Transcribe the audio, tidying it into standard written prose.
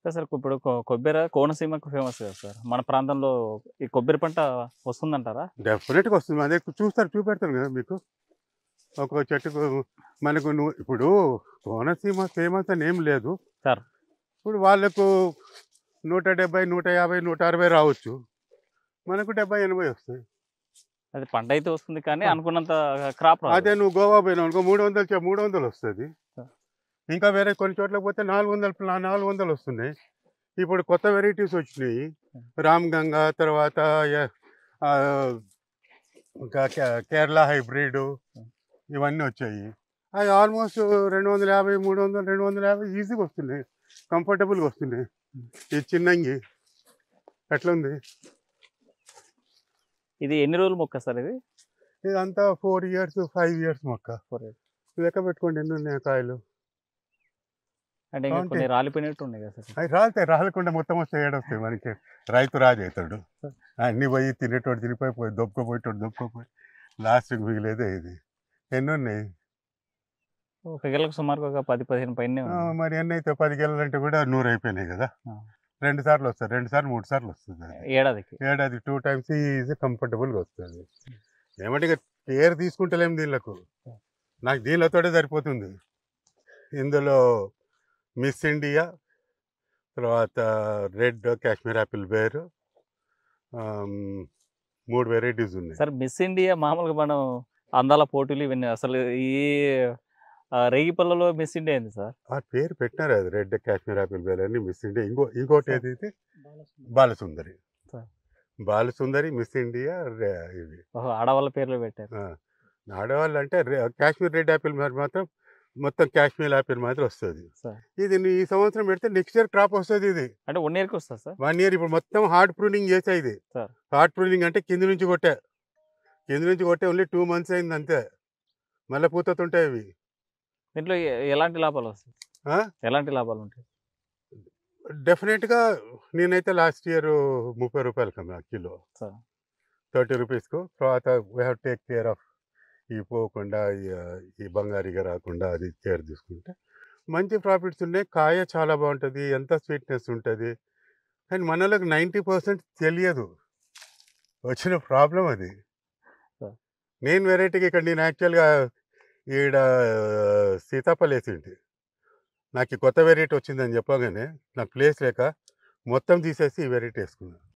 Sir ఇప్పుడు కొబ్బెర కోనసీమకు famous కదా sir. మన ప్రాంతంలో ఈ కొబ్బరి పంట వస్తుందంటారా? డెఫినెట్‌గా వస్తుంది. అదే చూస్తారు చూపెడతాను కదా మీకు. ఒక్కో చెట్టుకు మనకు ఇప్పుడు కోనసీమ ఫేమస్ అని ఏం లేదు. సార్ ఇప్పుడు వాళ్ళకు 170, 150, 160 రావచ్చు. మనకు 70, 80 వస్తాయి. అది పంటయితే వస్తుంది కానీ ఆ! అనుకున్నంత క్రాప్ రాదు. అదే నువ్వు గోవా పోయినావనుకో 300 వస్తది. ఆ! ఇంకా వేరే కొన్ని చోట్లకి పోతే 400 వస్తున్నాయి. ఇప్పుడు కొత్త వెరైటీస్ వచ్చినాయి. రామ్ గంగా తర్వాత ఆహ్, ఇంకా కేరళ హైబ్రిడ్ ఇవన్నీ వచ్చాయి. అవి ఆల్మోస్ట్ 250, 300, 250 ఈజీగా వస్తున్నాయి. కంఫర్టబుల్‌గా వస్తున్నాయి. ఇది చిన్నంగి ఎట్లుంది? ఇది ఎన్ని రోజుల మొక్క సార్ ఇది? ఇదంతా 4 ఇయర్స్, 5 ఇయర్స్ మొక్క. 4 ఇయర్స్. లెక్క పెట్టుకోండి ఎన్నున్నాయి కాయలు. అంటే ఇంకా బావుంటాయి. కొన్ని రాలిపోయినట్టు ఉన్నాయి కదా సార్. అవి రాలుతాయి. రాలకుండా మొత్తం వస్తే ఏడొస్తాయి మనకి. రైతు రాజవుతాడు. అన్నీ పోయి తినేటోడు తినిపోయి దొబ్బుకపోయేటోడు దొబ్బుకపోయి లాస్ట్‌కి మిగిలేదే ఇది. ఎన్నున్నాయి? ఒక గెలకు సుమారుగా ఒక 10, 15 పైనే ఉన్నాయి. మరి ఎన్నైతే 10 గెలలంటే కూడా 100 అయిపోయినాయి కదా! ఆ! 2 సార్లు వస్తాయి. 2 సార్లు, 3 సార్లు వస్తది అది. ఏడాదికి. ఏడాది 2 టైమ్స్ ఈజీ కంఫర్టబుల్‌గా వస్తది. ఏమంటే ఇక కేర్ తీసుకుంటలేము దీళ్ళకు. నాకు దీళ్ళతోటే సరిపోతుంది. ఇందులో మిస్ ఇండియా, తర్వాత రెడ్ కాశ్మీర్ యాపిల్ బేర్, ఆహ్, 3 వెరైటీస్ ఉన్నాయి. సార్ మిస్ ఇండియా మామూలుగా మనం అందాల పోటీలు ఇవన్నీ అసలు ఈ రేగి పళ్ళలో మిస్ ఇండియా ఏంది సార్? ఆ పేరు పెట్టినారు అది రెడ్ కాశ్మీర్ యాపిల్ బేర్ అని మిస్ ఇండియా. ఇంకోటి ఏదైతే Balasundari. Sir. Balasundari, miss India ఇవి. ఓహో! ఆడవాళ్ళ పేర్లు పెట్టారు. ఆ! ఆడవాళ్ళంటే కాశ్మీర్ రెడ్ యాపిల్ మాత్రం మొత్తం కాశ్మీర్ యాపిల్ మాత్రం వస్తది. సార్. ఇది ఈ సంవత్సరం పెడితే నెక్స్ట్ ఇయర్ క్రాప్ వస్తది ఇది. అంటే 1 ఇయర్‌కి వస్తదా సార్? 1 ఇయర్ ఇప్పుడు మొత్తం హార్డ్ ప్రూనింగ్ చేసా ఇది. సార్. హార్డ్ ప్రూనింగ్ అంటే కింద నుంచి కొట్టా. కింద నుంచి కొట్టే ఓన్లీ 2 మంత్స్ అయింది అంతే. మళ్ళా పూతతుంటాయి అవి. దీంట్లో ఎలాంటి లాభాలొస్తాయి? ఆ! ఎలాంటి లాభాలుంటాయి? డెఫినిట్‌గా నేనైతే లాస్ట్ ఇయర్ రూ. 30 కమ్మా కిలో. సార్. 30 రూపీస్‌కు. తర్వాత we have take care of ఇవి పోకుండా ఈ బంగారీగా రాకుండా అది కేర్ తీసుకుంటే మంచి ప్రాఫిట్స్ ఉన్నాయి. కాయ చాలా బావుంటది. ఎంత స్వీట్‌నెస్ ఉంటది. కానీ మనోళ్ళకి 90% తెలియదు. వచ్చిన ప్రాబ్లమ్ అది. సార్. నేను వెరైటీగా ఇక్కడ నేను యాక్చువల్‌గా ఈడ సీతాఫలేసింటి. నాకు ఈ కొత్త వెరైటీ వచ్చిందని చెప్పగానే నాకు ప్లేస్ లేక మొత్తం తీసేసి ఈ వెరైటీ ఏసుకున్నా.